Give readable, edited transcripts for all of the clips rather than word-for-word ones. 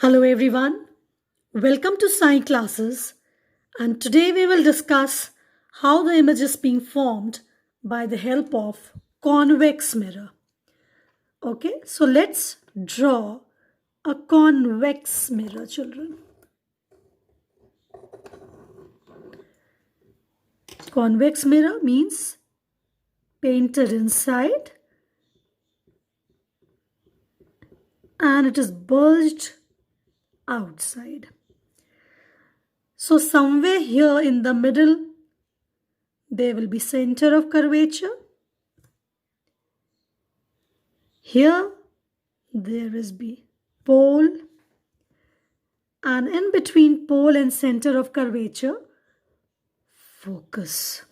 Hello everyone, welcome to Science classes, and today we will discuss how the image is being formed by the help of convex mirror. Okay, so let's draw a convex mirror, children. Convex mirror means painted inside and it is bulged outside. So somewhere here in the middle there will be center of curvature. Here there is be pole, and in between pole and center of curvature, focus.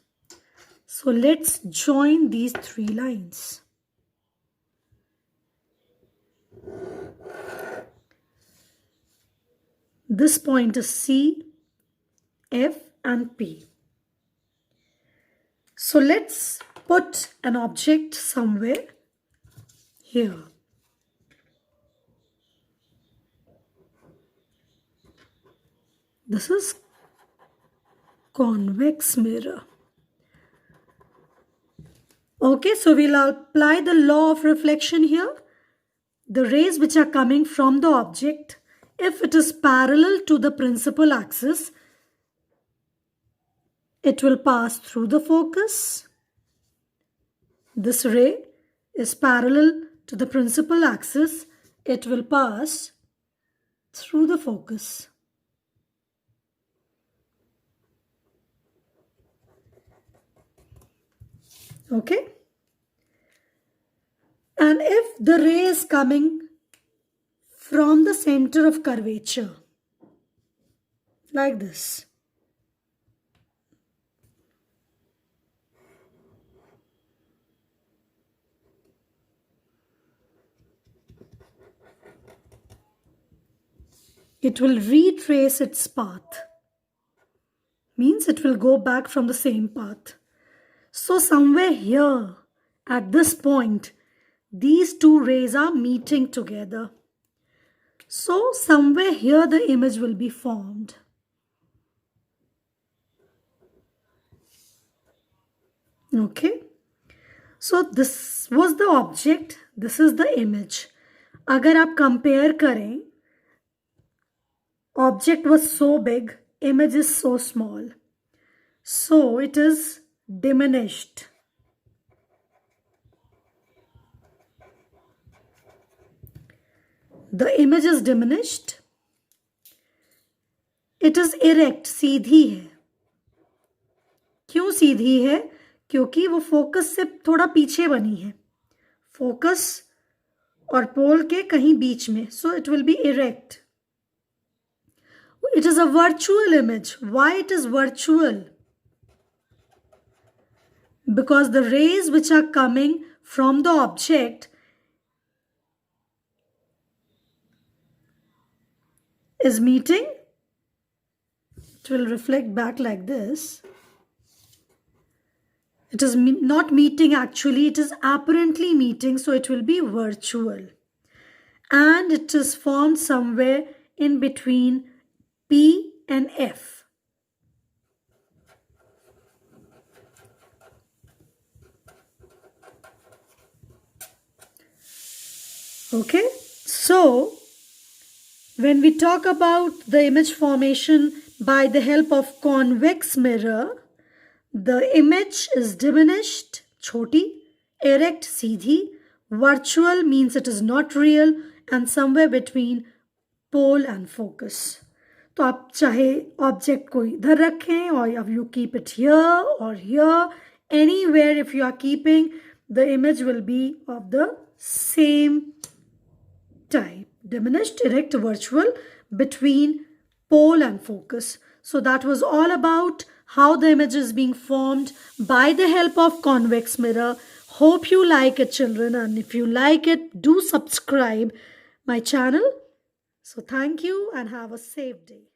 So let's join these three lines. This point is C, F and P. So let's put an object somewhere here. This is convex mirror. Okay, so we'll apply the law of reflection here. The rays which are coming from the object, if it is parallel to the principal axis, it will pass through the focus. This ray is parallel to the principal axis, it will pass through the focus. Okay? And if the ray is coming from the center of curvature, like this, it will retrace its path. Means it will go back from the same path. So somewhere here, at this point, these two rays are meeting together. So somewhere here the image will be formed. Okay. So this was the object, this is the image. अगर आप compare करें, object was so big, image is so small. So it is diminished. The image is diminished. It is erect, सीधी है. क्यों सीधी है? क्योंकि वो focus से थोड़ा पीछे बनी है. फोकस और पोल के कहीं बीच में. So it will be erect. It is a virtual image. Why it is virtual? Because the rays which are coming from the object is meeting. It will reflect back like this. It is not meeting actually, it is apparently meeting, so it will be virtual. And it is formed somewhere in between P and F. Okay, so when we talk about the image formation by the help of convex mirror, the image is diminished, choti, erect, Sidhi, virtual means it is not real, and somewhere between pole and focus. तो आप चाहे object को इधर रखें, or you keep it here or here, anywhere if you are keeping, the image will be of the same type. Diminished, erect, virtual, between pole and focus. So that was all about how the image is being formed by the help of convex mirror. Hope you like it, children, and if you like it, do subscribe my channel. So thank you and have a safe day.